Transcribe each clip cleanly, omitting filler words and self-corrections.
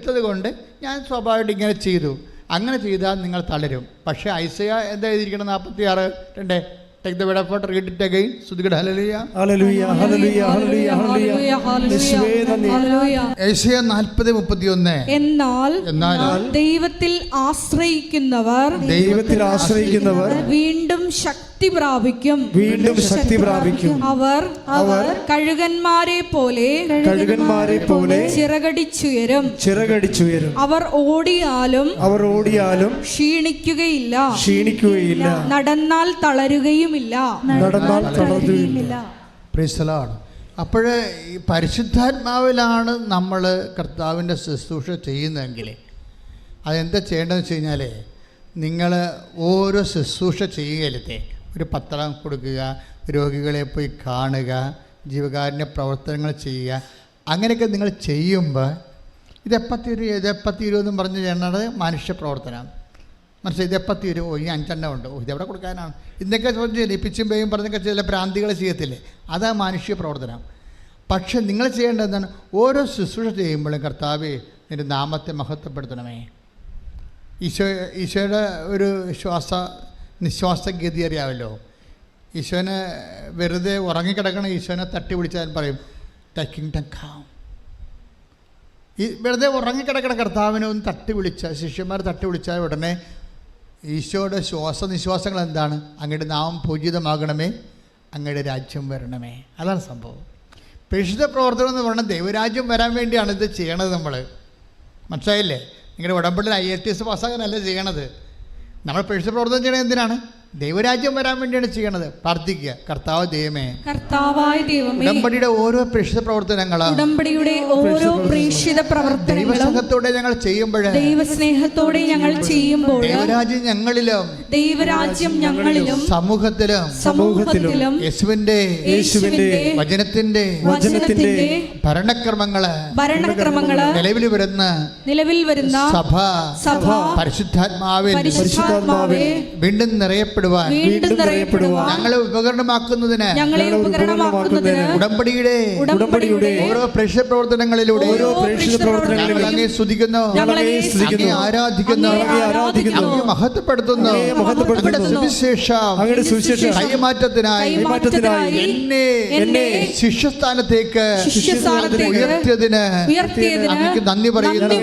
എടുത്തത് കൊണ്ട് ഞാൻ സ്വാഭാവികമായിട്ട് ഇങ്ങനെ ചെയ്തു. അങ്ങനെ ചെയ്താൽ നിങ്ങൾ തളരും. പക്ഷേ ഐസയ എന്താ എഴുതിയിരിക്കണം? 46:2. Take the word of God, read it again. Sudhigad hallelujah. Hallelujah, hallelujah, hallelujah, hallelujah, hallelujah. Isaiah 40:31. എന്നാൽ ദൈവത്തിൽ ആശ്രയിക്കുന്നവർ വീണ്ടും ശക്തി പ്രാപിക്കും. അവർ കഴുകന്മാരെ പോലെ ചിറകടിച്ചുയരും. അവർ ഓടിയാലും ക്ഷീണിക്കുകയില്ല. നടന്നാൽ തളരുകയുമില്ല. അപ്പോൾ ഈ പരിശുദ്ധാത്മാവിലാണ് നമ്മൾ കർത്താവിൻ്റെ ശുശ്രൂഷ ചെയ്യുന്നതെങ്കിൽ അതെന്താ ചെയ്യേണ്ടതെന്ന് വെച്ച് കഴിഞ്ഞാൽ, നിങ്ങൾ ഓരോ ശുശ്രൂഷ ചെയ്യുകയിലത്തെ ഒരു പത്രം കൊടുക്കുക, രോഗികളെ പോയി കാണുക, ജീവകാരുണ്യ പ്രവർത്തനങ്ങൾ ചെയ്യുക, അങ്ങനെയൊക്കെ നിങ്ങൾ ചെയ്യുമ്പോൾ ഇതെപ്പം തീരുമെന്നും പറഞ്ഞ് ചെയ്യണത് മനുഷ്യ പ്രവർത്തനം. മനസ്സിലായി? ഇതെപ്പം തീരും? ഈ 5 ഉണ്ട്, ഇതെവിടെ കൊടുക്കാനാണ്? ഇതൊക്കെ ഈ പിച്ചും പേയും പറഞ്ഞൊക്കെ ചില ഭ്രാന്തികൾ ചെയ്യത്തില്ലേ, അതാ മനുഷ്യ പ്രവർത്തനം. പക്ഷെ നിങ്ങൾ ചെയ്യേണ്ടത് എന്താണ്? ഓരോ ശുശ്രൂഷ ചെയ്യുമ്പോഴും കർത്താവേ നിൻ്റെ നാമത്തെ മഹത്വപ്പെടുത്തണമേ. ഈശോയുടെ ഒരു നിശ്വാസഗതി അറിയാമല്ലോ. ഈശോനെ വെറുതെ ഉറങ്ങിക്കിടക്കണ ഈശോനെ തട്ടി വിളിച്ചാൽ പറയും ടേക്കിംഗ് ടൈം കാം. ഈ വെറുതെ ഉറങ്ങിക്കിടക്കണ കർത്താവിനെ ഒന്ന് തട്ടി വിളിച്ചാൽ, ശിഷ്യന്മാർ തട്ടി വിളിച്ചാൽ ഉടനെ ഈശോയുടെ ശ്വാസനിശ്വാസങ്ങൾ എന്താണ്? അങ്ങയുടെ നാമം പൂജിതമാകണമേ, അങ്ങയുടെ രാജ്യം വരണമേ. അതാണ് സംഭവം. പരിശുദ്ധ പ്രവർത്തനം എന്ന് പറഞ്ഞാൽ ദൈവരാജ്യം വരാൻ വേണ്ടിയാണ് ഇത് ചെയ്യണത്. നമ്മൾ മനസ്സിലായില്ലേ? നിങ്ങളുടെ ഉടമ്പടിയിൽ IATS പാസ്സാകാനല്ല ചെയ്യണത്. നമ്മൾ പരിശുദ്ധ പ്രവർത്തനം ചെയ്യണത് എന്തിനാണ്? ദൈവരാജ്യം വരാൻ വേണ്ടിയാണ് ചെയ്യണത്. പ്രാർത്ഥിക്കുക, കർത്താവായ ദൈവമേ, ഉടമ്പടിയുടെ ഓരോ പ്രേക്ഷിത പ്രവർത്തനങ്ങളും ദൈവസ്നേഹത്തോടെ ഞങ്ങൾ ചെയ്യുമ്പോൾ ദൈവരാജ്യം ഞങ്ങളിലും സമൂഹത്തിലും യേശുവിന്റെ വചനത്തിന്റെ ഭരണക്രമങ്ങള് നിലവിൽ വരുന്ന സഭ പരിശുദ്ധാത്മാവിൽ വീണ്ടും നിറയപ്പെടും. ഞങ്ങളെ ഉപകരണമാക്കുന്നതിന് ഉടമ്പടിയുടെ ഓരോ പ്രേക്ഷിത പ്രവർത്തനങ്ങളിലൂടെ അങ്ങേ സ്തുതിക്കുന്നു, അങ്ങേ ആരാധിക്കുന്നു, അങ്ങേ മഹത്വപ്പെടുത്തുന്നു. സുവിശേഷം കൈമാറ്റത്തിനായി എന്നെ ശിഷ്യസ്ഥാനത്തേക്ക് ഉയർത്തിയതിന് അങ്ങേക്ക് നന്ദി പറയുന്നു.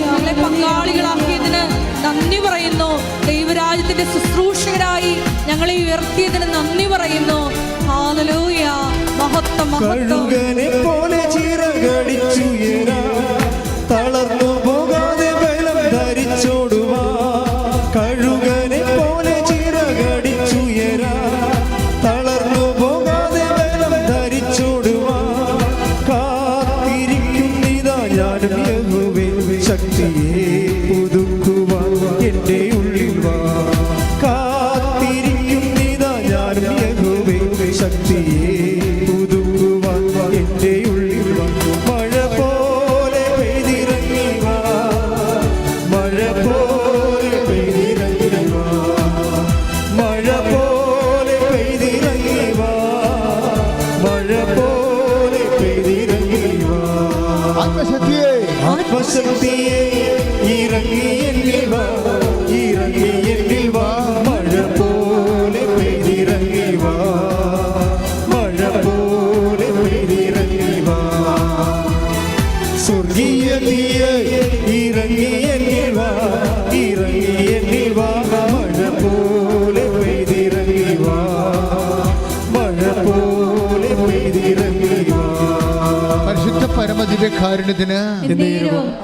ഞങ്ങളെ പങ്കാളികളാക്കിയതിന് നന്ദി പറയുന്നു. ദൈവരാജ്യത്തിന്റെ ശുശ്രൂഷകരായി ഞങ്ങളെ ഉയർത്തിയതിന് നന്ദി പറയുന്നു. ഹല്ലേലൂയ. മഹത്വം തളർന്നു പോകാതെ ബലം ധരിച്ചോടുവാ, കഴുകനെ പോലെ ചിറകടിച്ചുയരാ, തളർന്നു പോകാതെ ബലം ധരിച്ചോടുവാ, കാത്തിരിക്കുന്നിതാ ഞാനും യഹോവേ, ശക്തിയെ പുതുക്കുവാൻ എൻ്റെ ഉള്ളിൽ വാ, കാത്തിരിക്കുന്നിതാ ഞാനും യഹോവേ, ശക്തിയെ പുതുക്കുവാൻ എൻ്റെ ഉള്ളിൽ വാ. മഴ പോലെ പെയ്തിറങ്ങി വാ, മഴ പോലെ പെയ്തിറങ്ങി വാ, മഴ പോലെ പെയ്തിറങ്ങി വാ, മഴ പോലെ പെയ്തിറങ്ങി വാ. ആത്മശക്തിയെ ഇറങ്ങി എന്നിൽ വാ, ഇറങ്ങി എന്നിൽ വാ, മഴ പോലെ പെയ്തിറങ്ങി വാ, മഴ പോലെ പെയ്തിറങ്ങി വാ. സ്വർഗീയ തീയ ഇറങ്ങി എന്നിൽ വാ, ഇറങ്ങി എന്നിൽ വാ, മഴ പോലെ പെയ്തിറങ്ങി വാ, മഴ പോലെ പെയ്തിറങ്ങി വാ. പരിശുദ്ധ പരമദിവ്യകാരുണ്യത്തിന്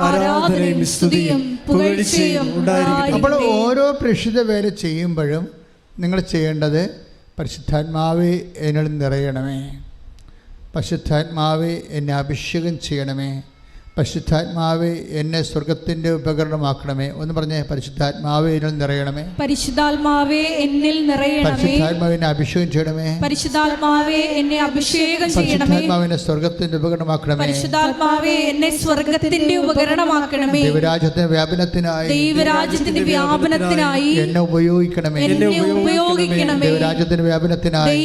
ആരാധനയും സ്തുതിയും പുകഴ്ചയും ഉണ്ടായിരിക്കട്ടെ. അപ്പോൾ ഓരോ പ്രേക്ഷിത വേല ചെയ്യുമ്പോഴും നിങ്ങൾ ചെയ്യേണ്ടത് പരിശുദ്ധാത്മാവേ എന്നിൽ നിറയണമേ, പരിശുദ്ധാത്മാവേ എന്നെ അഭിഷേകം ചെയ്യണമേ, പരിശുദ്ധാത്മാവേ എന്നെ സ്വർഗത്തിൻ്റെ ഉപകരണമാക്കണമേ. ഒന്ന് പറഞ്ഞേ, പരിശുദ്ധാത്മാവേ എന്നിൽ നിറയണമേ. പരിശുദ്ധാത്മാവേ എന്നിൽ നിറയണമേ. പരിശുദ്ധാത്മാവിനെ അഭിഷേകം ചെയ്യണമേ. പരിശുദ്ധാത്മാവേ എന്നെ അഭിഷേകം ചെയ്യണമേ. പരിശുദ്ധാത്മാവിനെ സ്വർഗത്തിൻ്റെ ഉപകരണമാക്കണമേ. പരിശുദ്ധാത്മാവേ എന്നെ സ്വർഗത്തിന്റെ ഉപകരണമാക്കണമേ. ദൈവരാജ്യത്തിന്റെ വ്യാപനത്തിനായി എന്നെ ഉപയോഗിക്കണമേ. ദൈവരാജ്യത്തിന്റെ വ്യാപനത്തിനായി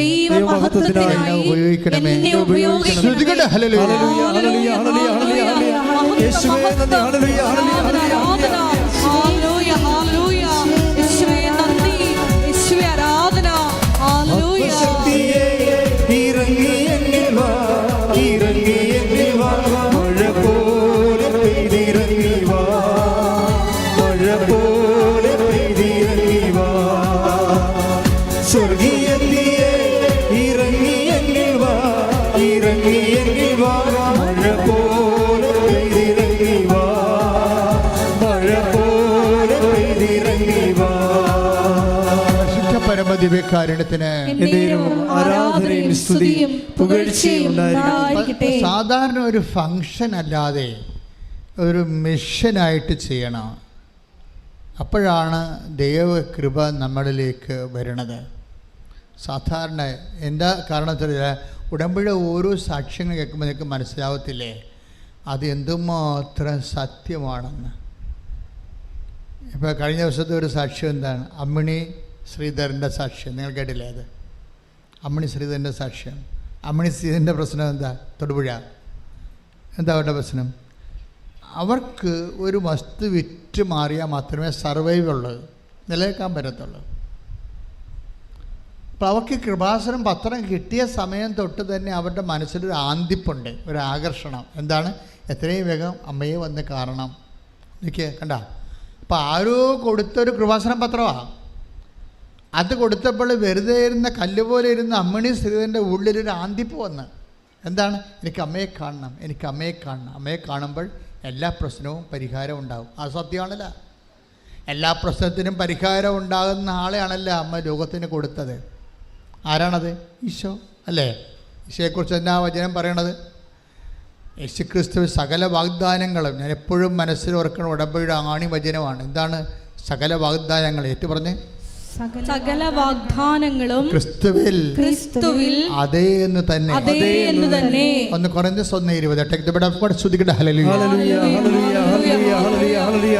ദൈവമഹത്വത്തിനായി എന്നെ ഉപയോഗിക്കണമേ. ഹല്ലേലൂയ ഹല്ലേലൂയ ഹല്ലേലൂയ ഹല്ലേലൂയ യേശുവേ നന്ദി. ഹല്ലേലൂയ ഹല്ലേലൂയ ഹല്ലേലൂയ ഹല്ലേലൂയ യേശുവേ നന്ദി. യേശുവേ ആരാധന. ഹല്ലേലൂയ. ശക്തിയേ ഇറങ്ങി എന്നിൽ വാ, ഇറങ്ങി എന്നിൽ വാ. മഴ പോലെ പെയ്തിറങ്ങി വാ, മഴ പോലെ പെയ്തിറങ്ങി വാ. സ്വർഗീയത്തിയേ ഇറങ്ങി എന്നിൽ വാ, ഇറങ്ങി എന്നിൽ വാ. മഴ പോലെ പെയ്തിറങ്ങി വാ, മഴ പോലെ പെയ്തിറങ്ങി വാ. പരമദിവ്യകാരുണ്യത്തിന് ആരാധനയും സ്തുതിയും പുകഴ്ചയും ഉണ്ടായിരിക്കട്ടെ. സാധാരണ ഒരു ഫംഗ്ഷൻ അല്ലാതെ ഒരു മിഷനായിട്ട് ചെയ്യണം. അപ്പോഴാണ് ദൈവകൃപ നമ്മളിലേക്ക് വരുന്നത്. സാധാരണ എന്താ കാരണത്തിൽ ഉടമ്പടി ഓരോ സാക്ഷ്യങ്ങൾ കേൾക്കുമ്പോൾ നിങ്ങൾക്ക് മനസ്സിലാവത്തില്ലേ അത് എന്തുമാത്രം സത്യമാണെന്ന്. ഇപ്പോൾ കഴിഞ്ഞ ദിവസത്തെ ഒരു സാക്ഷ്യം എന്താണ്? അമ്മിണി ശ്രീധരൻ്റെ സാക്ഷ്യം നിങ്ങൾ കേട്ടില്ലേ? അത് അമ്മിണി ശ്രീധരൻ്റെ സാക്ഷ്യം. അമ്മിണി ശ്രീധരൻ്റെ പ്രശ്നം എന്താ? തൊടുപുഴ. എന്താ അവരുടെ പ്രശ്നം? അവർക്ക് ഒരു വസ്തു വിറ്റ് മാറിയാൽ മാത്രമേ സർവൈവ് ഉള്ളൂ, നിലനിൽക്കാൻ പറ്റത്തുള്ളൂ. അപ്പോൾ അവർക്ക് കൃപാസനം പത്രം കിട്ടിയ സമയം തൊട്ട് തന്നെ അവരുടെ മനസ്സിലൊരു ആന്തിപ്പുണ്ട്, ഒരു ആകർഷണം. എന്താണ്? എത്രയും വേഗം അമ്മയെ വന്ന് കാണണം. എനിക്ക് കണ്ട. അപ്പോൾ ആരോ കൊടുത്തൊരു കൃപാസനം പത്രമാണ്. അത് കൊടുത്തപ്പോൾ വെറുതെ ഇരുന്ന കല്ലുപോലെ ഇരുന്ന അമ്മിണി ശ്രീധരൻ്റെ ഉള്ളിലൊരു ആന്തിപ്പ് വന്ന്. എന്താണ്? എനിക്ക് അമ്മയെ കാണണം, എനിക്ക് അമ്മയെ കാണണം. അമ്മയെ കാണുമ്പോൾ എല്ലാ പ്രശ്നവും പരിഹാരം ഉണ്ടാകും. അത് സത്യമാണല്ല. എല്ലാ പ്രശ്നത്തിനും പരിഹാരം ഉണ്ടാകുന്ന ആളെയാണല്ല അമ്മ ലോകത്തിന് കൊടുത്തത്. ആരാണത്? ഈശോ അല്ലേ? ഈശോയെക്കുറിച്ച് എന്നാ വചനം പറയണത്? യേശുക്രിസ്തു സകല വാഗ്ദാനങ്ങളും, ഞാൻ എപ്പോഴും മനസ്സിൽ ഓർക്കുന്ന ഉടമ്പടിയുടെ ആണി വചനമാണ്. എന്താണ് സകല വാഗ്ദാനങ്ങൾ? ഏറ്റു പറഞ്ഞേ, സകല വാഗ്ദാനങ്ങളും ക്രിസ്തുവിൽ അതേ എന്ന് തന്നെ. ഒന്ന് കൊരിന്ത്യർ 1:20. Take the bed of God. സ്തുതിക്കട്ടെ. ഹല്ലേലൂയ ഹല്ലേലൂയ ഹല്ലേലൂയ ഹല്ലേലൂയ ഹല്ലേലൂയ ഹല്ലേലൂയ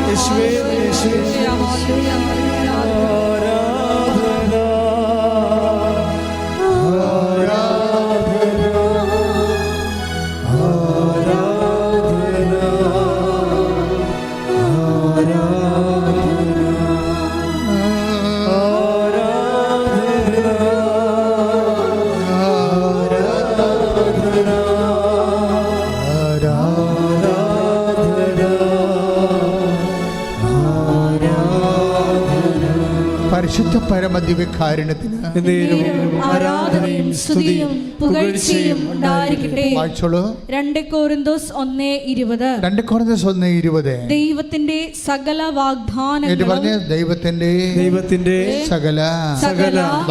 യേശുവേ പരിശുദ്ധ പരമദിവ്യകാരുണ്യത്തിന് ആരാധനയും സ്തുതിയും പുകഴ്ചയും ഉണ്ടായിരിക്കട്ടെ. 2 കൊരിന്തോസ് 1:20. ദൈവത്തിന്റെ സകല വാഗ്ദാനങ്ങളും ദൈവത്തിന്റെ സകല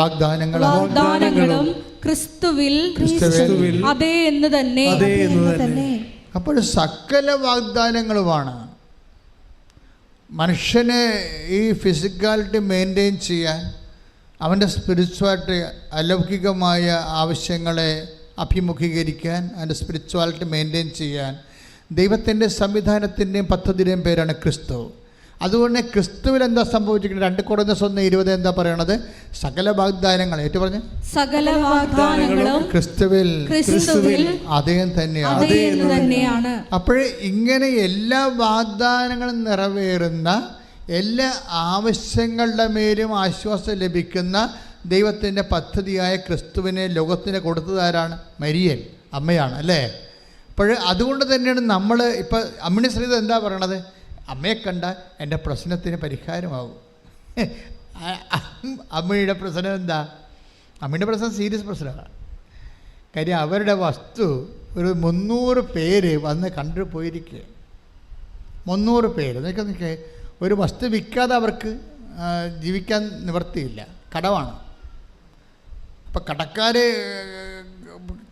വാഗ്ദാനങ്ങളും ക്രിസ്തുവിൽ അതേ എന്ന് തന്നെ. അപ്പോൾ സകല വാഗ്ദാനങ്ങളുമാണ് മനുഷ്യന് ഈ ഫിസിക്കാലിറ്റി മെയിൻറ്റെയിൻ ചെയ്യാൻ, അവൻ്റെ സ്പിരിച്വാലിറ്റി അലൗകികമായ ആവശ്യങ്ങളെ അഭിമുഖീകരിക്കാൻ, അവൻ്റെ സ്പിരിച്വാലിറ്റി മെയിൻറ്റെയിൻ ചെയ്യാൻ ദൈവത്തിൻ്റെ സംവിധാനത്തിൻ്റെയും പദ്ധതിയുടെയും പേരാണ് ക്രിസ്തു. അതുകൊണ്ട് ക്രിസ്തുവിൽ എന്താ സംഭവിച്ചിരിക്കുന്നത്? 2 കൊരിന്ത്യർ 1:20 എന്താ പറയണത്? സകല വാഗ്ദാനങ്ങൾ. ഏറ്റു പറഞ്ഞ്, സകല വാഗ്ദാനങ്ങളും ക്രിസ്തുവിൽ അതേ തന്നെയാണ്. അപ്പോഴേ ഇങ്ങനെ എല്ലാ വാഗ്ദാനങ്ങളും നിറവേറുന്ന, എല്ലാ ആവശ്യങ്ങളുടെ മേലും ആശ്വാസം ലഭിക്കുന്ന ദൈവത്തിൻ്റെ പദ്ധതിയായ ക്രിസ്തുവിനെ ലോകത്തിന് കൊടുത്തതാരാണ്? മരിയൻ, അമ്മയാണ് അല്ലേ? അപ്പോൾ അതുകൊണ്ട് തന്നെയാണ് നമ്മൾ ഇപ്പോൾ അമ്മിണി ശ്രീധരൻ എന്താ പറയണത്? അമ്മയെ കണ്ടാൽ എൻ്റെ പ്രശ്നത്തിന് പരിഹാരമാകും. അമ്മയുടെ പ്രശ്നം എന്താ? അമ്മയുടെ പ്രശ്നം സീരിയസ് പ്രശ്നമാണ്. കാര്യം അവരുടെ വസ്തു ഒരു 300 പേര് വന്ന് കണ്ടു പോയിരിക്കുക. 300 പേര് നിൽക്കുക. ഒരു വസ്തു വിൽക്കാതെ അവർക്ക് ജീവിക്കാൻ നിവൃത്തിയില്ല, കടമാണ്. അപ്പം കടക്കാർ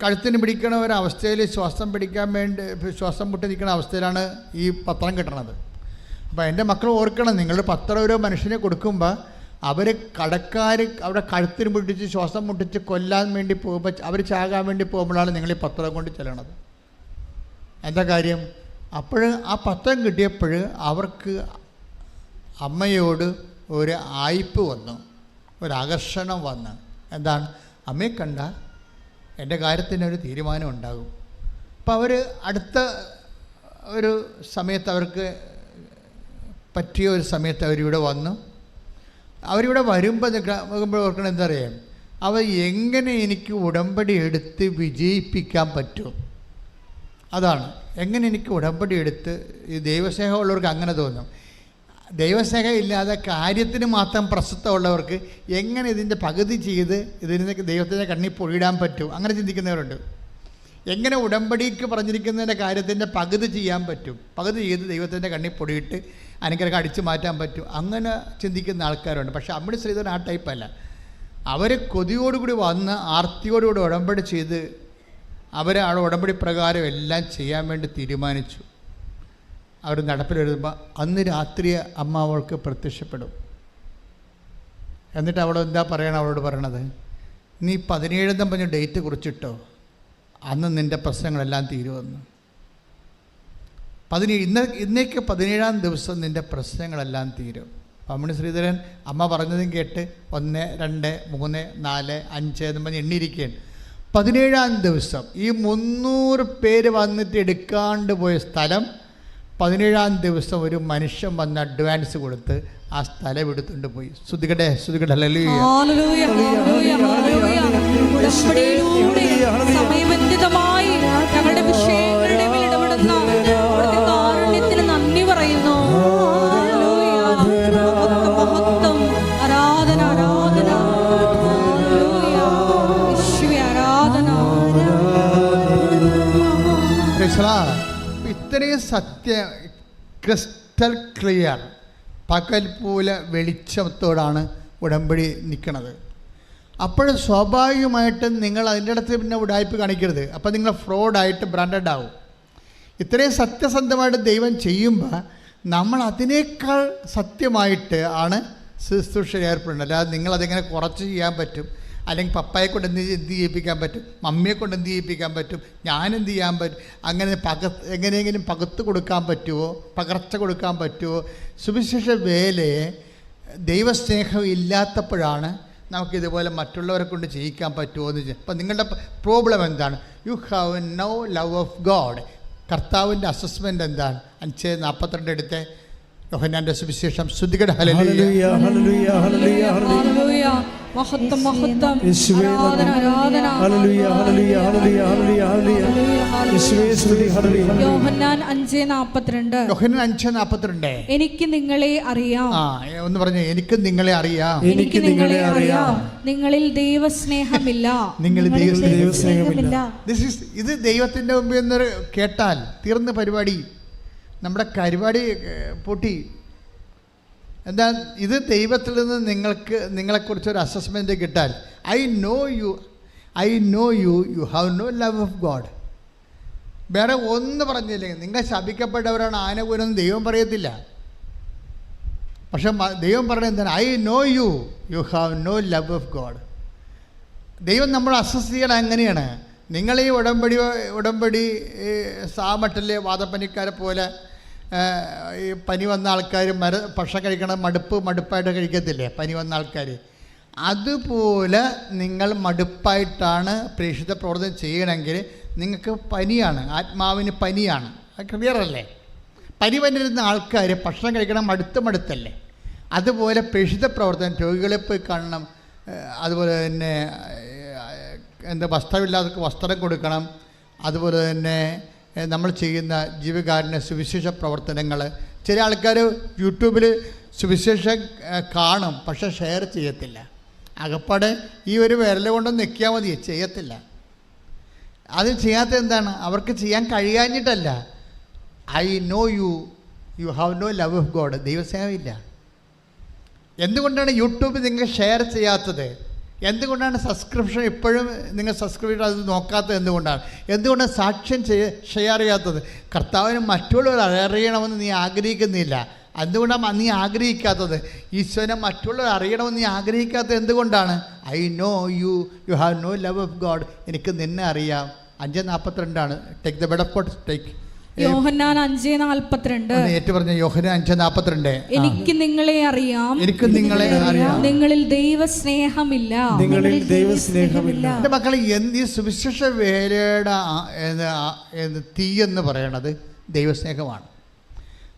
കഴുത്തിന് പിടിക്കണ ഒരവസ്ഥയിൽ ശ്വാസം പിടിക്കാൻ വേണ്ടി ശ്വാസം മുട്ടി നിൽക്കുന്ന അവസ്ഥയിലാണ് ഈ പത്രം കിട്ടണത്. അപ്പോൾ എൻ്റെ മക്കൾ ഓർക്കണം, നിങ്ങളുടെ പത്രം ഓരോ മനുഷ്യനെ കൊടുക്കുമ്പോൾ അവർ കടക്കാർ അവിടെ കഴുത്തിന് പിടിച്ച് ശ്വാസം മുട്ടിച്ച് കൊല്ലാൻ വേണ്ടി പോകുമ്പോൾ, അവർ ചാകാൻ വേണ്ടി പോകുമ്പോഴാണ് നിങ്ങൾ ഈ പത്രം കൊണ്ട് ചെല്ലണത്. എന്താ കാര്യം? അപ്പോൾ ആ പത്രം കിട്ടിയപ്പോൾ അവർക്ക് അമ്മയോട് ഒരു ആയിപ്പ് വന്നു, ഒരാകർഷണം വന്ന്. എന്താണ്? അമ്മയെ കണ്ട എൻ്റെ കാര്യത്തിനൊരു തീരുമാനം ഉണ്ടാകും. അപ്പോൾ അവർ അടുത്ത ഒരു സമയത്ത്, അവർക്ക് പറ്റിയ ഒരു സമയത്ത് അവരിവിടെ വന്നു. അവരിവിടെ വരുമ്പോൾ ഓർക്കണം, എന്താ പറയുക, അവർ എങ്ങനെ എനിക്ക് ഉടമ്പടി എടുത്ത് വിജയിപ്പിക്കാൻ പറ്റും. അതാണ്, എങ്ങനെ എനിക്ക് ഉടമ്പടി എടുത്ത്. ഈ ദൈവസ്നേഹമുള്ളവർക്ക് അങ്ങനെ തോന്നും. ദൈവസ്നേഹം ഇല്ലാതെ കാര്യത്തിന് മാത്രം പ്രസക്തമുള്ളവർക്ക് എങ്ങനെ ഇതിൻ്റെ പകുതി ചെയ്ത് ഇതിന് ദൈവത്തിൻ്റെ കണ്ണിൽ പൊഴിയിടാൻ പറ്റും, അങ്ങനെ ചിന്തിക്കുന്നവരുണ്ട്. എങ്ങനെ ഉടമ്പടിക്ക് പറഞ്ഞിരിക്കുന്നതിൻ്റെ കാര്യത്തിൻ്റെ പകുതി ചെയ്യാൻ പറ്റും, പകുതി ചെയ്ത് ദൈവത്തിൻ്റെ കണ്ണിൽ പൊടിയിട്ട് അനുഗ്രഹം അടിച്ചു മാറ്റാൻ പറ്റും, അങ്ങനെ ചിന്തിക്കുന്ന ആൾക്കാരുണ്ട്. പക്ഷേ അമ്മയുടെ ശ്രീധരൻ ആ ടൈപ്പല്ല. അവർ കൊതിയോടുകൂടി വന്ന് ആർത്തിയോടുകൂടി ഉടമ്പടി ചെയ്ത് അവർ ആ ഉടമ്പടി പ്രകാരം എല്ലാം ചെയ്യാൻ വേണ്ടി തീരുമാനിച്ചു. അവർ നടപ്പിൽ വരുമ്പോൾ അന്ന് രാത്രി അമ്മ അവൾക്ക് പ്രത്യക്ഷപ്പെടും. എന്നിട്ട് അവൾ എന്താ പറയണം? അവളോട് പറയണത്, നീ 17 പറഞ്ഞ ഡേറ്റ് കുറിച്ചിട്ടോ, അന്ന് നിൻ്റെ പ്രശ്നങ്ങളെല്ലാം തീരുമെന്ന്. 17 ഇന്നേക്ക് 17-ാം ദിവസം നിൻ്റെ പ്രശ്നങ്ങളെല്ലാം തീരും. അമ്മണി ശ്രീധരൻ അമ്മ പറഞ്ഞതും കേട്ട് 1, 2, 3, 4, 5 എന്ന് പറഞ്ഞ് എണ്ണിയിരിക്കുകയാണ്. 17-ാം ദിവസം ഈ 300 പേര് വന്നിട്ട് എടുക്കാണ്ട് പോയ സ്ഥലം 17-ാം ദിവസം ഒരു മനുഷ്യൻ വന്ന് അഡ്വാൻസ് കൊടുത്ത് ആ സ്ഥലം എടുത്തുകൊണ്ട് പോയി. ശ്രുതികട്ടെ, ശ്രുതികട്ടെ. ഹല്ലേലൂയ. സമയബന്ധിതമായി ഞങ്ങളുടെ വിഷയങ്ങളുടെ മേൽ ഇടപെടുന്ന കാരുണ്യത്തിന് നന്ദി പറയുന്നു. മഹത്വം, ആരാധന, ആരാധന, ആരാധന. ഇത്രയും സത്യം, ക്രിസ്റ്റൽ ക്ലിയർ, പകൽ പോലെ വെളിച്ചത്തോടാണ് ഉടമ്പടി നിൽക്കുന്നത്. അപ്പോൾ സ്വാഭാവികമായിട്ടും നിങ്ങൾ അതിൻ്റെ അടുത്ത് പിന്നെ ഉടായ്പ് കാണിക്കരുത്. അപ്പോൾ നിങ്ങൾ ഫ്രോഡായിട്ട് ബ്രാൻഡഡ് ആവും. ഇത്രയും സത്യസന്ധമായിട്ട് ദൈവം ചെയ്യുമ്പോൾ നമ്മൾ അതിനേക്കാൾ സത്യമായിട്ട് ആണ് ശുശ്രൂഷ ഏർപ്പെടുന്നത്. അല്ലാതെ നിങ്ങളതിങ്ങനെ കുറച്ച് ചെയ്യാൻ പറ്റും, അല്ലെങ്കിൽ പപ്പായെ കൊണ്ട് എന്ത് ചെയ്യിപ്പിക്കാൻ പറ്റും, മമ്മിയെ കൊണ്ട് എന്ത് ചെയ്യിപ്പിക്കാൻ പറ്റും, ഞാനെന്ത് ചെയ്യാൻ പറ്റും, അങ്ങനെ എങ്ങനെയെങ്കിലും പകർത്ത് കൊടുക്കാൻ പറ്റുമോ, പകർച്ച കൊടുക്കാൻ പറ്റുമോ? സുവിശേഷ വേലയെ ദൈവസ്നേഹം ഇല്ലാത്തപ്പോഴാണ് നമുക്കിതുപോലെ മറ്റുള്ളവരെ കൊണ്ട് ചെയ്യിക്കാൻ പറ്റുമോ എന്ന്. അപ്പം നിങ്ങളുടെ പ്രോബ്ലം എന്താണ്? You have no love of God. കർത്താവിൻ്റെ അസസ്മെൻ്റ് എന്താണ്? 5:42 എടുത്ത് യോഹന്നാന്റെ സുവിശേഷം. ശ്രുതികട. ഹല്ലേലൂയ, ഹല്ലേലൂയ, ഹല്ലേലൂയ, ഹല്ലേലൂയ. മഹത്വം, മഹത്വം, യേശുവേ, ആരാധന, ആരാധന. ഹല്ലേലൂയ, ഹല്ലേലൂയ, ഹല്ലേലൂയ, ഹല്ലേലൂയ, ഹല്ലേലൂയ. യേശുവേ സ്തുതി. ഹല്ലേലൂയ. യോഹന്നാൻ 5:42. യോഹന്നാൻ 5:42. എനിക്ക് നിങ്ങളെ അറിയാം. ഒന്ന് പറഞ്ഞേ, എനിക്ക് നിങ്ങളെ അറിയാം. എനിക്ക് നിങ്ങളെ അറിയാം. നിങ്ങളിൽ ദൈവസ്നേഹമില്ല. നിങ്ങളിൽ ദൈവസ്നേഹമില്ല. ഇത് ദൈവത്തിൻ്റെ മുമ്പിൽ നിന്ന് കേട്ടാൽ തീർന്ന പരിപാടി, നമ്മുടെ പരിപാടി പൊട്ടി. എന്താ? ഇത് ദൈവത്തിൽ നിന്ന് നിങ്ങളെക്കുറിച്ചൊരു അസസ്മെൻറ്റ് കിട്ടാൽ, I know you have no love of God. വേറെ ഒന്ന് പറഞ്ഞില്ലെങ്കിൽ നിങ്ങൾ ശപിക്കപ്പെട്ടവരാണ്, ആനകൂലൊന്നും ദൈവം പറയത്തില്ല. പക്ഷെ ദൈവം പറയുന്നത് എന്താണ്? I know you have no love of God. ദൈവം നമ്മൾ അസസ് ചെയ്യണം. എങ്ങനെയാണ്? നിങ്ങൾ ഈ ഉടമ്പടി സാമട്ടിലെ വാദപ്പനിക്കാരെ പോലെ ഈ പനി വന്ന ആൾക്കാർ ഭക്ഷണം കഴിക്കണം മടുപ്പായിട്ട് കഴിക്കത്തില്ലേ പനി വന്ന ആൾക്കാർ? അതുപോലെ നിങ്ങൾ മടുപ്പായിട്ടാണ് പ്രേക്ഷിത പ്രവർത്തനം ചെയ്യണമെങ്കിൽ നിങ്ങൾക്ക് പനിയാണ്, ആത്മാവിന് പനിയാണ്. അത് ക്ലിയർ അല്ലേ? പനി വന്നിരുന്ന ആൾക്കാർ ഭക്ഷണം കഴിക്കണം മടുത്തല്ലേ? അതുപോലെ പ്രേക്ഷിത പ്രവർത്തനം, രോഗികളെ പോയി കാണണം, അതുപോലെ തന്നെ വസ്ത്രമില്ലാത്തവർക്ക് വസ്ത്രം കൊടുക്കണം, അതുപോലെ തന്നെ നമ്മൾ ചെയ്യുന്ന ജീവകാരുണ്യ സുവിശേഷ പ്രവർത്തനങ്ങൾ. ചില ആൾക്കാർ യൂട്യൂബിൽ സുവിശേഷം കാണും, പക്ഷെ ഷെയർ ചെയ്യത്തില്ല. അകപ്പാടെ ഈ ഒരു വിരൽ കൊണ്ടൊന്ന് നിൽക്കിയാൽ മതി, ചെയ്യത്തില്ല. അത് ചെയ്യാത്തത് എന്താണ്? അവർക്ക് ചെയ്യാൻ കഴിയാഞ്ഞിട്ടല്ല. I know you have no love of God. ദൈവസ്നേഹമില്ല. എന്തുകൊണ്ടാണ് യൂട്യൂബ് നിങ്ങൾ ഷെയർ ചെയ്യാത്തത്? എന്തുകൊണ്ടാണ് സബ്സ്ക്രിപ്ഷൻ ഇപ്പോഴും നിങ്ങൾ സബ്സ്ക്രൈബ് അത് നോക്കാത്തത്? എന്തുകൊണ്ടാണ് സാക്ഷ്യം ഷെയർ ചെയ്യാത്തത്? കർത്താവിന് മറ്റുള്ളവർ അറിയണമെന്ന് നീ ആഗ്രഹിക്കുന്നില്ല. എന്തുകൊണ്ടാണ് നീ ആഗ്രഹിക്കാത്തത്? ഈശോനെ മറ്റുള്ളവർ അറിയണമെന്ന് നീ ആഗ്രഹിക്കാത്തത് എന്തുകൊണ്ടാണ്? I know you have no love of God. എനിക്ക് നിന്നെ അറിയാം. 5:42 take the bed of God take. Yohannan 5:42. ഏറ്റു പറഞ്ഞ യോഹന്നാൻ 5:42. എനിക്ക് നിങ്ങളെ അറിയാം, നിങ്ങളിൽ ദൈവസ്നേഹമില്ല. എൻ്റെ മക്കളെ, ഈ സുവിശേഷ വേലയുടെ തീയെന്ന് പറയണത് ദൈവസ്നേഹമാണ്.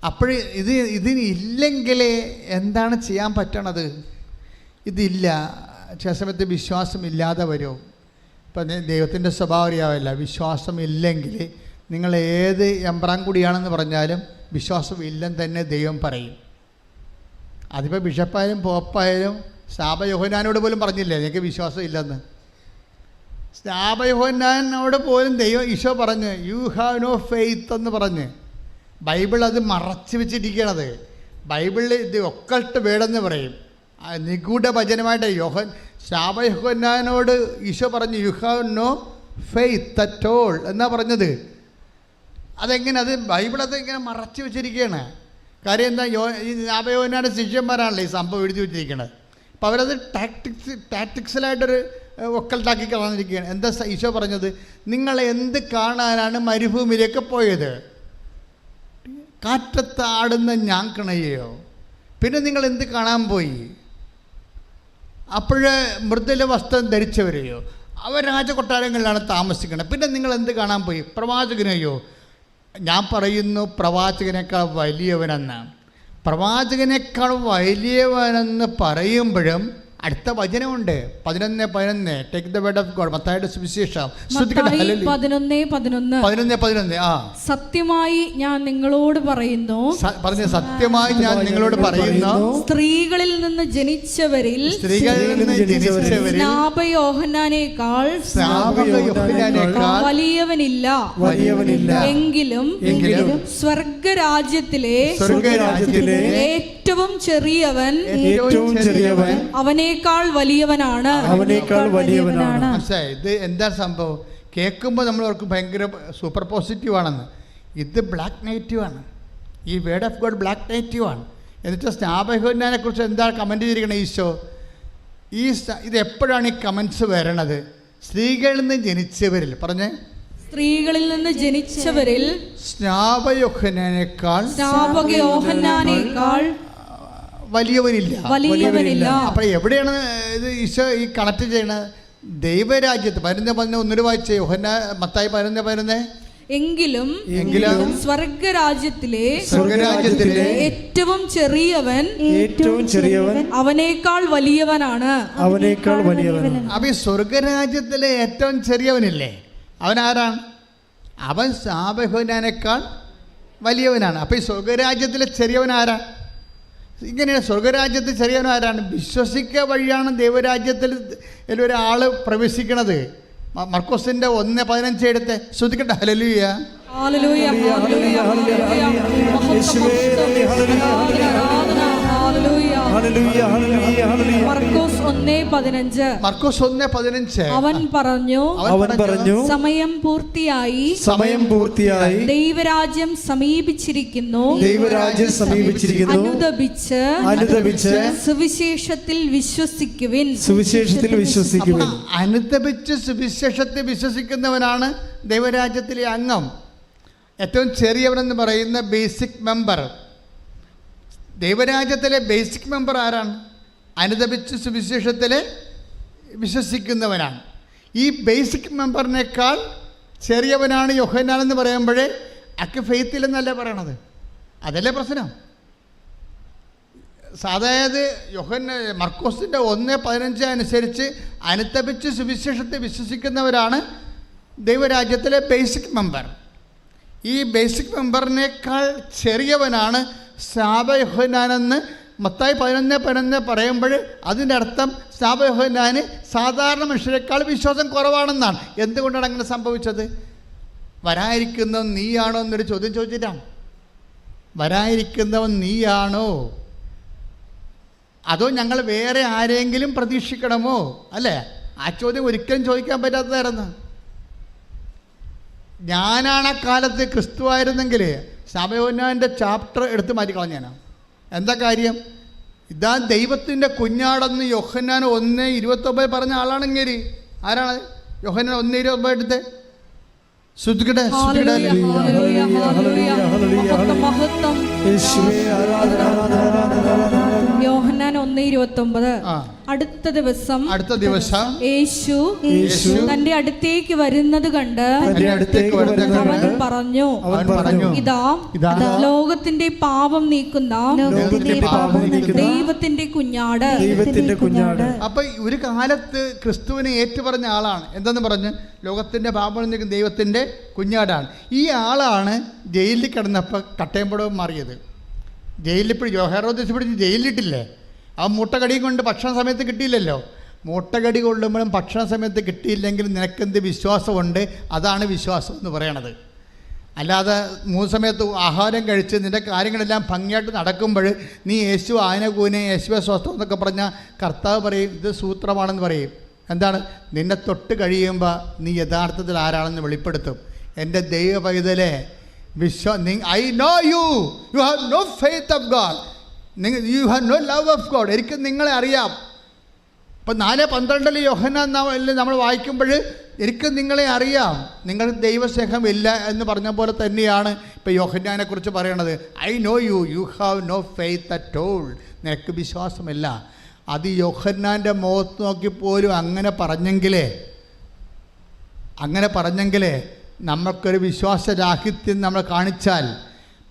അപ്പോൾ ഇതിനില്ലെങ്കിൽ എന്താണ് ചെയ്യാൻ പറ്റണത്? ഇതില്ല. ചില സമയത്ത് വിശ്വാസമില്ലാതെ വരും. ഇപ്പം ദൈവത്തിൻ്റെ സ്വഭാവം അറിയാവില്ല. വിശ്വാസമില്ലെങ്കിൽ നിങ്ങൾ ഏത് എമ്പ്രാൻകുടിയാണെന്ന് പറഞ്ഞാലും വിശ്വാസം ഇല്ലെന്ന് തന്നെ ദൈവം പറയും. അതിപ്പോൾ ബിഷപ്പായാലും പോപ്പായാലും സ്നാപയോഹന്നാനോട് പോലും പറഞ്ഞില്ലേ നിങ്ങൾക്ക് വിശ്വാസം ഇല്ലെന്ന്? സ്നാപയോഹന്നാനോട് പോലും ദൈവം ഈശോ പറഞ്ഞു യു ഹാവ് നോ ഫെയ്ത്ത് എന്ന് പറഞ്ഞ്. ബൈബിൾ അത് മറച്ചു വെച്ചിരിക്കണത്. ബൈബിളിൽ ഇത് ഒക്കൾട്ട് വേടെന്ന് പറയും. നിഗൂഢ വചനമായിട്ട് സ്നാപയോഹന്നാനോട് ഈശോ പറഞ്ഞു you have no faith at all എന്നാ പറഞ്ഞത്. അതെങ്ങനെ? അത് ബൈബിൾ ഇങ്ങനെ മറച്ചു വെച്ചിരിക്കുകയാണ്. കാര്യം എന്താ? ഈ സ്നാപയോഹന്നാന്റെ ശിഷ്യന്മാരാണല്ലോ ഈ സംഭവം എഴുതി വെച്ചിരിക്കുന്നത്. അപ്പോൾ അവരത് ടാക്ടിക്സിലായിട്ടൊരു ഒക്കൽട്ടാക്കി കളഞ്ഞിരിക്കുകയാണ്. എന്താ ഈശോ പറഞ്ഞത്? നിങ്ങൾ എന്ത് കാണാനാണ് മരുഭൂമിയിലേക്ക് പോയത്? കാറ്റത്താടുന്ന ഞാങ്കണയോ? പിന്നെ നിങ്ങൾ എന്ത് കാണാൻ പോയി? അപ്പോഴ് മൃദുല വസ്ത്രം ധരിച്ചവരെയോ? അവർ രാജകൊട്ടാരങ്ങളിലാണ് താമസിക്കുന്നത്. പിന്നെ നിങ്ങൾ എന്ത് കാണാൻ പോയി? പ്രവാചകനെയോ? ഞാൻ പറയുന്നു പ്രവാചകനേക്കാൾ വലിയവനെന്ന്. പ്രവാചകനേക്കാൾ വലിയവനെന്ന് പറയുമ്പോഴും അടുത്ത വചനമുണ്ട്. 11:11 take the word of God. മത്തായിയുടെ സുവിശേഷം 11:11. സത്യമായി ഞാൻ നിങ്ങളോട് പറയുന്നു, സത്യമായി ഞാൻ നിങ്ങളോട് പറയുന്നു, സ്ത്രീകളിൽ നിന്ന് ജനിച്ചവരിൽ സ്നാപയോഹന്നാനേക്കാൾ വലിയവനില്ല. എങ്കിലും സ്വർഗരാജ്യത്തിലെ ഏറ്റവും ചെറിയവൻ അവനേക്കാൾ വലിയവനാണ്. മനസ്സിലായി? ഇത് എന്താ സംഭവം? കേൾക്കുമ്പോൾ നമ്മൾ ഓർക്കും ഭയങ്കര സൂപ്പർ പോസിറ്റീവാണെന്ന്. ഇത് ബ്ലാക്ക് നെഗറ്റീവാണ്. ഈ വേർഡ് ഓഫ് ഗോഡ് ബ്ലാക്ക് നെഗറ്റീവാണ്. എന്നിട്ട് സ്നാപയോഹന്നാനെ കുറിച്ച് എന്താ കമൻറ്റ് ചെയ്തിരിക്കണത് ഈശോ? ഇത് എപ്പോഴാണ് ഈ കമൻസ് വരണത്? സ്ത്രീകളിൽ നിന്ന് ജനിച്ചവരിൽ പറഞ്ഞേ, സ്ത്രീകളിൽ നിന്ന് ജനിച്ചവരിൽ സ്നാപയോഹന്നാനേക്കാൾ വലിയവനില്ല. അപ്പോൾ എവിടെയാണ് ഇത് ഈശോ ഈ കണക്ട് ചെയ്യണത്? ദൈവരാജ്യത്ത്. 11:11 വായിച്ചേ. മത്തായി 11:11. എങ്കിലും സ്വർഗരാജ്യത്തിലെ ഏറ്റവും ചെറിയവൻ അവനേക്കാൾ വലിയവനാണ്. അപ്പൊ ഈ സ്വർഗരാജ്യത്തിലെ ഏറ്റവും ചെറിയവനില്ലേ, അവൻ ആരാണ്? അവൻ സ്നാപയോഹന്നാനേക്കാൾ വലിയവനാണ്. അപ്പൊ ഈ സ്വർഗരാജ്യത്തിലെ ചെറിയവൻ ആരാ? ഇങ്ങനെയാണ് സ്വർഗരാജ്യത്തിൽ ചെറിയവൻ ആരാണ്? വിശ്വസിക്കുക വഴിയാണ് ദൈവരാജ്യത്തിൽ ഒരാൾ പ്രവേശിക്കണത്. മർക്കോസിന്റെ 1:15 എടുത്ത് ശ്രദ്ധിക്കട്ടെ. ഹല്ലേലൂയ. മർക്കോസ് 1:15. അവൻ പറഞ്ഞു സമയം പൂർത്തിയായി, ദൈവരാജ്യം സമീപിച്ചിരിക്കുന്നു. അനുദപിച്ച് സുവിശേഷത്തിൽ വിശ്വസിക്കുവിൻ. അനുദപിച്ച് സുവിശേഷത്തിൽ വിശ്വസിക്കുന്നവനാണ് ദൈവരാജ്യത്തിലെ അംഗം. ഏറ്റവും ചെറിയവനെന്ന് പറയുന്ന ബേസിക് മെമ്പർ. ദൈവരാജ്യത്തിലെ ബേസിക് മെമ്പർ ആരാണ്? അനുദപിച്ച് സുവിശേഷത്തിൽ വിശ്വസിക്കുന്നവനാണ്. ഈ ബേസിക് മെമ്പറിനേക്കാൾ ചെറിയവനാണ് യോഹന്നാനെന്ന് പറയുമ്പോഴേ അക്ക് ഫെയ്ത്തില്ലെന്നല്ല പറയണത്. അതല്ലേ പ്രശ്നം. അതായത് മർക്കോസിൻ്റെ 1:15 അനുസരിച്ച് അനുദപിച്ച് സുവിശേഷത്തെ വിശ്വസിക്കുന്നവരാണ് ദൈവരാജ്യത്തിലെ ബേസിക് മെമ്പർ. ഈ ബേസിക് മെമ്പറിനേക്കാൾ ചെറിയവനാണ് സ്നാപയോഹന്നാനെന്ന് മത്തായി 11:11 പറയുമ്പോൾ അതിൻ്റെ അർത്ഥം സ്നാപയോഹന്നാന് സാധാരണ മനുഷ്യരെക്കാൾ വിശ്വാസം കുറവാണെന്നാണ്. എന്തുകൊണ്ടാണ് അങ്ങനെ സംഭവിച്ചത്? വരാതിരിക്കുന്നവൻ നീയാണോ എന്നൊരു ചോദ്യം ചോദിച്ചിട്ടാണ്. വരാതിരിക്കുന്നവൻ നീയാണോ? അതോ ഞങ്ങൾ വേറെ ആരെങ്കിലും പ്രതീക്ഷിക്കണമോ? അല്ലേ? ആ ചോദ്യം ഒരിക്കലും ചോദിക്കാൻ പറ്റാത്തതായിരുന്നു. ഞാനാണ് ആ കാലത്ത് ക്രിസ്തു ആയിരുന്നെങ്കിൽ ശമയോന്നാൻ്റെ ചാപ്റ്റർ എടുത്ത് മാറ്റിക്കളഞ്ഞാണ്. എന്താ കാര്യം? ഇതാ ദൈവത്തിൻ്റെ കുഞ്ഞാടെന്ന് യോഹന്നാൻ 1:29 പറഞ്ഞ ആളാണെങ്കിൽ ആരാണ്? യോഹന്നാൻ 1:29 എടുത്ത് ശ്രുതികടെ യോഹന്നാൻ 1:29. അടുത്ത ദിവസം യേശു തന്റെ അടുത്തേക്ക് വരുന്നത് കണ്ട് അവൻ പറഞ്ഞു, ഇതാ ലോകത്തിന്റെ പാപം നീക്കുന്ന ദൈവത്തിന്റെ കുഞ്ഞാട്. അപ്പൊ ഒരു കാലത്ത് ക്രിസ്തുവിനെ ഏറ്റുപറഞ്ഞ ആളാണ്. എന്തെന്ന് പറഞ്ഞ്? ലോകത്തിന്റെ പാപം നീക്കുന്ന ദൈവത്തിന്റെ കുഞ്ഞാടാണ്. ഈ ആളാണ് ജയിലിൽ കിടന്നപ്പോൾ കട്ടയമ്പടവും മാറിയത്. ജയിലിൽ ഹെറോദീസ് പിടിച്ച് ജയിലിലിട്ടില്ലേ? ആ മുട്ടകടി കൊണ്ട് ഭക്ഷണ സമയത്ത് കിട്ടിയില്ലല്ലോ. മുട്ടകടി കൊള്ളുമ്പോഴും ഭക്ഷണ സമയത്ത് കിട്ടിയില്ലെങ്കിൽ നിനക്കെന്ത് വിശ്വാസമുണ്ട്? അതാണ് വിശ്വാസം എന്ന് പറയണത്. അല്ലാതെ 3 സമയത്ത് ആഹാരം കഴിച്ച് നിൻ്റെ കാര്യങ്ങളെല്ലാം ഭംഗിയായിട്ട് നടക്കുമ്പോൾ നീ യേശു ആനകൂനെ യേശുവെ സ്വസ്ഥം എന്നൊക്കെ പറഞ്ഞാൽ കർത്താവ് പറയും ഇത് സൂത്രമാണെന്ന് പറയും. എന്താണ്? നിന്നെ തൊട്ട് കഴിയുമ്പോൾ നീ യഥാർത്ഥത്തിൽ ആരാണെന്ന് വെളിപ്പെടുത്തും. എൻ്റെ ദൈവ പൈതലെ I know you have no faith of God, you have no love of God. എനിക്ക് നിങ്ങളെ അറിയാം. ഇപ്പം 4:12 യോഹന്നാൻ നമ്മൾ വായിക്കുമ്പോൾ എനിക്ക് നിങ്ങളെ അറിയാം, നിങ്ങൾക്ക് ദൈവസ്നേഹം ഇല്ല എന്ന് പറഞ്ഞ പോലെ തന്നെയാണ് ഇപ്പോൾ യോഹന്നാനെ കുറിച്ച് പറയണത്. I know you, you have no faith at all. നിനക്ക് വിശ്വാസമില്ല. അത് യോഹന്നാൻ്റെ മുഖത്ത് നോക്കിപ്പോലും അങ്ങനെ പറഞ്ഞെങ്കിലേ നമുക്കൊരു വിശ്വാസരാഹിത്യം നമ്മൾ കാണിച്ചാൽ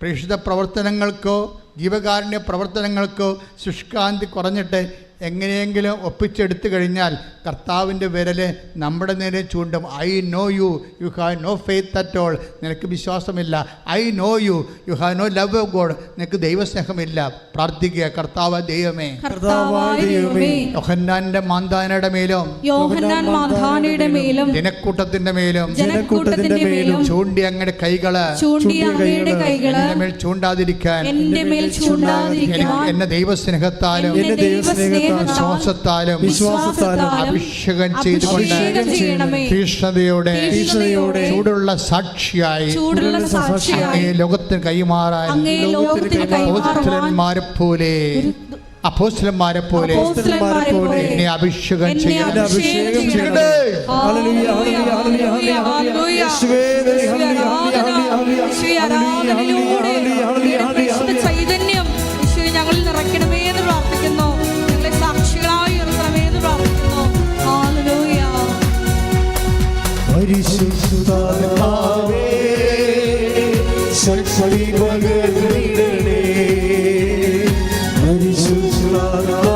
പ്രേക്ഷിത പ്രവർത്തനങ്ങൾക്കോ ജീവകാരുണ്യ പ്രവർത്തനങ്ങൾക്കോ ശുഷ്കാന്തി കുറഞ്ഞിട്ട് എങ്ങനെയെങ്കിലും ഒപ്പിച്ചെടുത്തു കഴിഞ്ഞാൽ കർത്താവിൻ്റെ വിരല് നമ്മുടെ നേരെ ചൂണ്ടും. I know you, you have no faith at all. നിനക്ക് വിശ്വാസമില്ല. I know you, you have no love of God. നിനക്ക് ദൈവസ്നേഹമില്ല. പ്രാർത്ഥിക്കുക, കർത്താവ് ദൈവമേ. യോഹന്നാന്റെ മാന്താനയുടെ മേലും ജനക്കൂട്ടത്തിന്റെ മേലും ചൂണ്ടി അങ്ങയുടെ കൈകള് എന്റെ മേൽ ചൂണ്ടാതിരിക്കാൻ എന്നെ ദൈവസ്നേഹത്താലും വിശ്വാസത്താലും അഭിഷേകം ചെയ്തുകൊണ്ട് തീഷ്ണതയോടെ ചൂടുള്ള സാക്ഷിയായി ലോകത്തിന് കൈമാറാൻ അപ്പോസ്തലന്മാരെ പോലെ എന്നെ അഭിഷേകം ചെയ്യണമേ. ചൈതന്യം ഞങ്ങളിൽ നിറയ്ക്കണമേ എന്ന് പ്രാർത്ഥിക്കുന്നു. ഞങ്ങളെ സാക്ഷികളായി ഉയർത്തണമേ എന്ന് പ്രാർത്ഥിക്കുന്നു. ഹല്ലേലൂയ. പരിശുദ്ധാത്മാവേ ശക്തി പകർന്നിടണേ. പരിശുദ്ധാത്മാവേ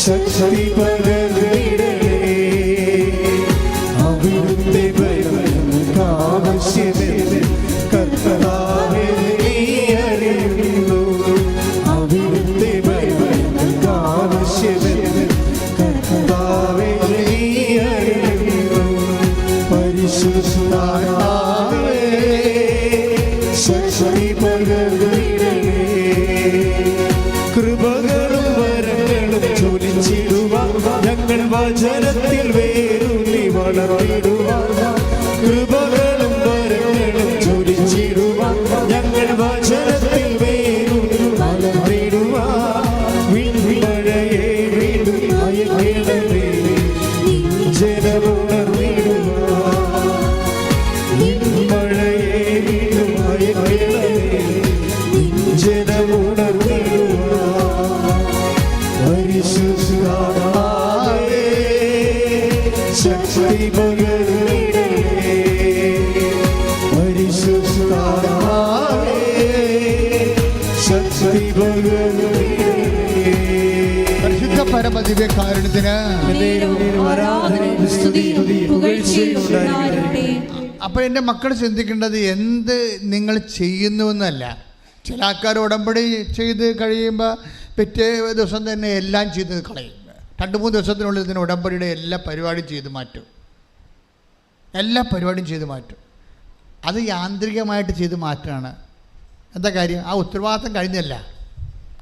ശക്തി പകർന്നിടണേ. അവിടുത്തെ ഭയമങ്ങൾക്ക് ആവശ്യമെന്ന് കർത്താവേ നീ അറിയുന്നു. അവിടുത്തെ ഭയമങ്ങൾക്ക് ആവശ്യമെന്ന് കർത്താവേ നീ അറിയുന്നു. പരിശുദ്ധാത്മാവേ ശക്തി പകർന്നിടണേ. കൃപകളും വരങ്ങളും ജ്വലിച്ചിടുവാൻ ഞങ്ങൾ വചനത്തിൽ വേരൂന്നി വളർന്നിടുവാൻ. കൃപകളും വരങ്ങളും ജ്വലിച്ചിടുവാൻ ഞങ്ങൾ വചനത്തിൽ വേരൂന്നി വളർന്നിടുവാൻ. വിൺമഴയെ വീണ്ടും അയക്കണമേ, ജനമുണർന്നിടുവാൻ. വിൺമഴയെ വീണ്ടും അയക്കണമേ, ജനമുണർന്നിടുവാൻ. പരിശുദ്ധാത്മാവേ ശക്തി പകർന്നിടണേ. പരിശുദ്ധാത്മാവേ ശക്തി പകർന്നിടണേ. പരിശുദ്ധ പരമദിവ്യകാരുണ്യത്തിന് അപ്പോൾ എൻ്റെ മക്കൾ ചിന്തിക്കേണ്ടത് എന്ത് നിങ്ങൾ ചെയ്യുന്നുവെന്നല്ല. ചില ആൾക്കാർ ഉടമ്പടി ചെയ്ത് കഴിയുമ്പോൾ പിറ്റേ ദിവസം തന്നെ എല്ലാം ചെയ്ത് കളയും. 2-3 ദിവസത്തിനുള്ളിൽ ഇതിന് ഉടമ്പടിയുടെ എല്ലാ പരിപാടിയും ചെയ്ത് മാറ്റും. അത് യാന്ത്രികമായിട്ട് ചെയ്ത് മാറ്റുകയാണ്. എന്താ കാര്യം? ആ ഉത്തരവാദിത്തം കഴിഞ്ഞല്ല.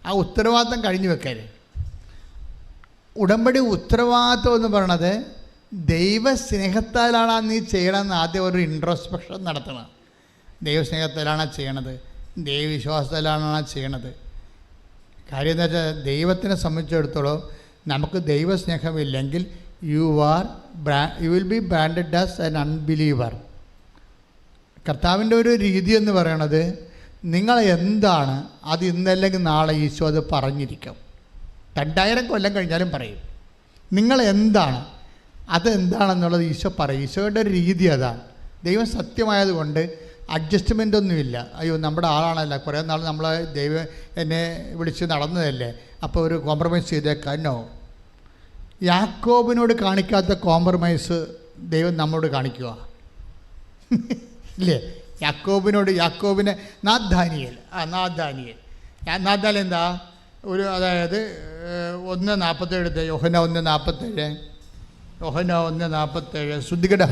ആ ഉത്തരവാദിത്തം കഴിഞ്ഞു വെക്കരുത്. ഉടമ്പടി ഉത്തരവാദിത്വം എന്ന് പറയണത് ദൈവസ്നേഹത്താലാണ് നീ ചെയ്യണമെന്ന് ആദ്യം ഒരു ഇൻട്രോസ്പെക്ഷൻ നടത്തണം. ദൈവസ്നേഹത്തിലാണ് ചെയ്യണത്, ദൈവവിശ്വാസത്തിലാണ് ചെയ്യണത്. കാര്യം എന്താ വെച്ചാൽ ദൈവത്തിനെ സംബന്ധിച്ചിടത്തോളം നമുക്ക് ദൈവസ്നേഹമില്ലെങ്കിൽ you will be branded as an unbeliever. കർത്താവിൻ്റെ ഒരു രീതി എന്ന് പറയണത് നിങ്ങൾ എന്താണ് അത് ഇന്നല്ലെങ്കിൽ നാളെ ഈശോ അത് പറഞ്ഞിരിക്കും. 2000 കൊല്ലം കഴിഞ്ഞാലും പറയും. നിങ്ങൾ എന്താണ് അതെന്താണെന്നുള്ളത് ഈശോ പറയും. ഈശോയുടെ ഒരു രീതി അതാണ്. ദൈവം സത്യമായതുകൊണ്ട് അഡ്ജസ്റ്റ്മെൻ്റ് ഒന്നുമില്ല. അയ്യോ നമ്മുടെ ആളാണല്ല, കുറേ നാൾ നമ്മൾ ദൈവം എന്നെ വിളിച്ച് നടന്നതല്ലേ, അപ്പോൾ ഒരു കോംപ്രമൈസ് ചെയ്തേക്കാനോ. യാക്കോബിനോട് കാണിക്കാത്ത കോംപ്രമൈസ് ദൈവം നമ്മോട് കാണിക്കുക ഇല്ലേ? യാക്കോബിനെ നാഥാനിയേൽ എന്താ ഒരു, അതായത് 1:47 യോഹന്നാൻ 1:47 ശ്രുതികട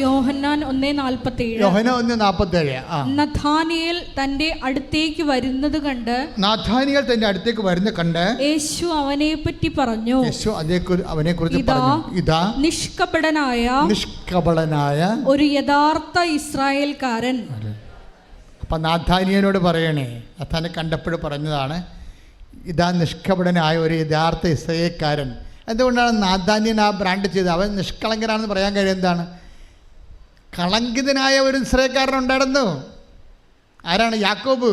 യോഹന്നാൻ 1:47 നഥാനിയേൽ തന്റെ അടുത്തേക്ക് വരുന്നത് കണ്ട് യേശു അവനെ പറ്റി പറഞ്ഞു. അവനെക്കുറിച്ച് പറഞ്ഞു, ഇതാ നിഷ്കപടനായ ഒരു യഥാർത്ഥ ഇസ്രായേൽക്കാരൻ. അപ്പം നാഥാനിയനോട് പറയണേ, നാഥാനെ കണ്ടപ്പോഴും പറഞ്ഞതാണ്, ഇതാ നിഷ്കപടനായ ഒരു യഥാർത്ഥ ഇസ്രായേൽക്കാരൻ. എന്തുകൊണ്ടാണ് നാഥാനിയൻ ആ ബ്രാൻഡ് ചെയ്തത്? അവൻ നിഷ്കളങ്കനാണെന്ന് പറയാൻ കാര്യം എന്താണ്? കളങ്കിതനായ ഒരു ഇസ്രായേൽക്കാരൻ ഉണ്ടായിരുന്നു. ആരാണ്? യാക്കോബ്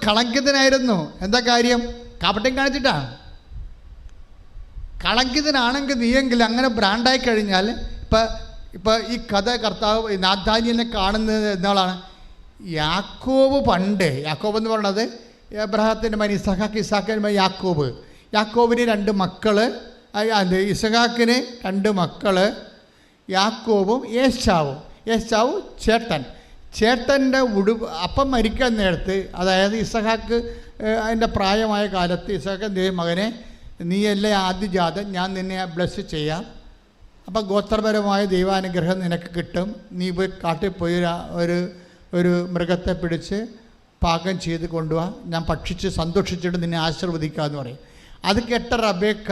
കളങ്കിതനായിരുന്നു. എന്താ കാര്യം? കാപട്യം കാണിച്ചിട്ടാണ്. കളങ്കിതനാണെങ്കിൽ നീയെങ്കിൽ അങ്ങനെ ബ്രാൻഡായി കഴിഞ്ഞാൽ ഇപ്പം ഈ കഥ കർത്താവ് നാഥാനിയനെ കാണുന്നത് എന്നാളാണ്. യാക്കോബ് എന്ന് പറയണത് എബ്രഹാത്തിൻ്റെ മകൻ ഇസഹാക്കിൻ്റെ മകൻ യാക്കോബിന് 2 മക്കൾ. ഇസഹാക്കിന് 2 മക്കൾ, യാക്കോബും യേശാവും ചേട്ടൻ്റെ അപ്പം മരിക്കാൻ നേരത്ത്, അതായത് ഇസഹാക്ക് അതിൻ്റെ പ്രായമായ കാലത്ത് ഇസഹാക്ക് മകനെ, നീയല്ലേ ആദ്യജാതൻ, ഞാൻ നിന്നെ ബ്ലെസ് ചെയ്യാം, അപ്പം ഗോത്രപരമായ ദൈവാനുഗ്രഹം നിനക്ക് കിട്ടും. നീ പോയി കാട്ടിൽ പോയി ഒരു മൃഗത്തെ പിടിച്ച് പാകം ചെയ്ത് കൊണ്ടുപോവാ, ഞാൻ ഭക്ഷിച്ച് സന്തോഷിച്ചിട്ട് നിന്നെ ആശീർവദിക്കാമെന്ന് പറയും. അത് കേട്ട റബേക്ക,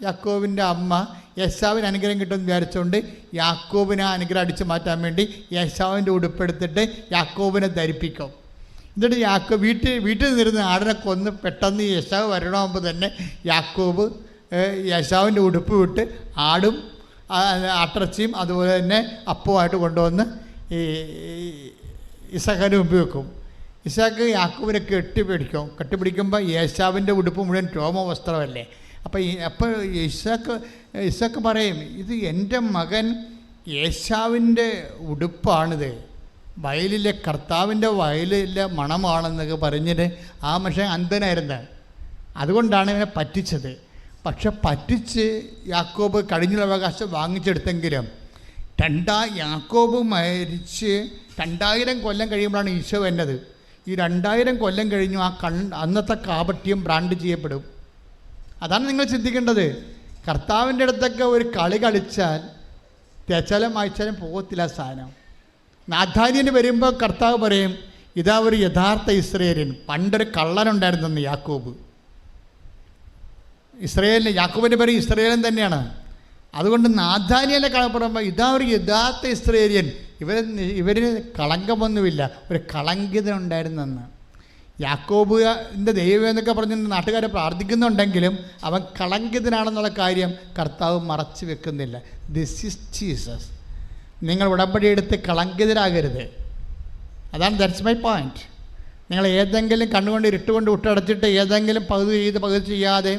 യാക്കോബിൻ്റെ അമ്മ, യേശാവിന് അനുഗ്രഹം കിട്ടുമെന്ന് വിചാരിച്ചുകൊണ്ട് യാക്കോബിനെ അനുഗ്രഹം അടിച്ചു മാറ്റാൻ വേണ്ടി യേശാവിൻ്റെ ഉടുപ്പെടുത്തിട്ട് യാക്കോബിനെ ധരിപ്പിക്കും. എന്നിട്ട് വീട്ടിൽ നിന്നിരുന്ന് ആടിനെ കൊന്ന് പെട്ടെന്ന് യേശാവ് വരണമാകുമ്പോൾ തന്നെ യാക്കോബ് യേശാവിൻ്റെ ഉടുപ്പ് വിട്ട് ആടും ആട്ടിറച്ചിയും അതുപോലെ തന്നെ അപ്പവുമായിട്ട് കൊണ്ടുവന്ന് ഈ ഇസഹാക്കിന് മുമ്പിൽ വെക്കും. ഇസഹാക്ക് യാക്കോബിനെ കെട്ടിപ്പിടിക്കുമ്പോൾ യേശാവിൻ്റെ ഉടുപ്പ് മുഴുവൻ രോമവസ്ത്രമല്ലേ. അപ്പോൾ ഇസഹാക്ക് പറയും, ഇത് എൻ്റെ മകൻ യേശാവിൻ്റെ ഉടുപ്പാണിത്, വയലിലെ കർത്താവിൻ്റെ വയലിലെ മണമാണെന്നൊക്കെ പറഞ്ഞിട്ട് ആ മനുഷ്യൻ അന്ധനായിരുന്നു. അതുകൊണ്ടാണ് ഇവനെ പറ്റിച്ചത്. പക്ഷെ പറ്റിച്ച് യാക്കോബ് കഴിഞ്ഞുള്ള അവകാശം വാങ്ങിച്ചെടുത്തെങ്കിലും യാക്കോബ് മരിച്ച് 2000 കൊല്ലം കഴിയുമ്പോഴാണ് ഈശോ വന്നത്. ഈ 2000 കൊല്ലം കഴിഞ്ഞു അന്നത്തെ കാപട്യം ബ്രാൻഡ് ചെയ്യപ്പെടും. അതാണ് നിങ്ങൾ ചിന്തിക്കേണ്ടത്. കർത്താവിൻ്റെ അടുത്തൊക്കെ ഒരു കളി കളിച്ചാൽ തേച്ചാലും വായിച്ചാലും പോകത്തില്ല സാധനം. നാഥാനിയന് വരുമ്പോൾ കർത്താവ് പറയും, ഇതാ ഒരു യഥാർത്ഥ ഇസ്രായേലിൻ. പണ്ടൊരു കള്ളനുണ്ടായിരുന്നെന്ന് യാക്കോബ്. യാക്കോബിൻ്റെ പേര് ഇസ്രായേലൻ തന്നെയാണ്. അതുകൊണ്ട് നാഥാനിയനെ പറയുമ്പോൾ ഇതാ ഒരു യഥാർത്ഥ ഇസ്രായേലിയൻ. ഇവരിന് കളങ്കമൊന്നുമില്ല, ഒരു കളങ്കിതനുണ്ടായിരുന്നെന്ന്. യാക്കോബിൻ്റെ ദൈവം എന്നൊക്കെ പറഞ്ഞ് നാട്ടുകാരെ പ്രാർത്ഥിക്കുന്നുണ്ടെങ്കിലും അവൻ കളങ്കിതനാണെന്നുള്ള കാര്യം കർത്താവ് മറച്ചു വെക്കുന്നില്ല. This is Jesus. നിങ്ങൾ ഉടമ്പടി എടുത്ത് കളങ്കിതരാകരുത്. That's my point. നിങ്ങൾ ഏതെങ്കിലും കണ്ണുകൊണ്ട് ഇരുട്ടുകൊണ്ട് വിട്ടടച്ചിട്ട് ഏതെങ്കിലും പകുതി ചെയ്യാതെ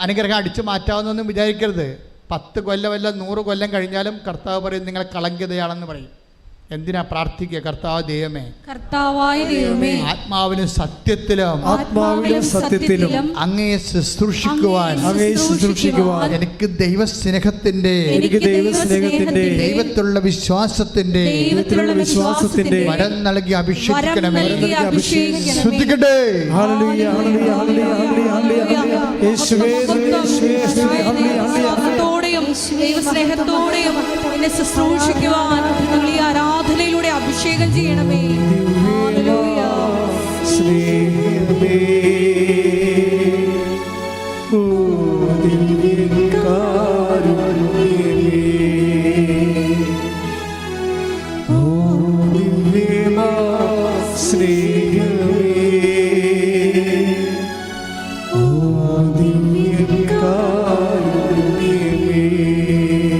അനുഗ്രഹം അടിച്ചു മാറ്റാവുന്നൊന്നും വിചാരിക്കരുത്. 10 കൊല്ലം 100 കൊല്ലം കഴിഞ്ഞാലും കർത്താവ് പറയും നിങ്ങൾ കളങ്കിതയാണെന്ന് പറയും. എന്തിനാ പ്രാർത്ഥിക്കുക? കർത്താവായ ദൈവമേ, ആത്മാവിലും സത്യത്തിലും അങ്ങയെ ശുശ്രൂഷിക്കുവാൻ എനിക്ക് ദൈവസ്നേഹത്തിന്റെ ദൈവത്തിലുള്ള വിശ്വാസത്തിന്റെ വരം നൽകി അഭിഷേകിക്കണമേ. ശ്രദ്ധിക്കട്ടെ. ദൈവസ്നേഹത്തോടെയും എന്നെ ശുശ്രൂഷിക്കുവാൻ ഞങ്ങൾ ഈ ആരാധനയിലൂടെ അഭിഷേകം ചെയ്യണമേ. ഹല്ലേലൂയ. സ്നേഹമേ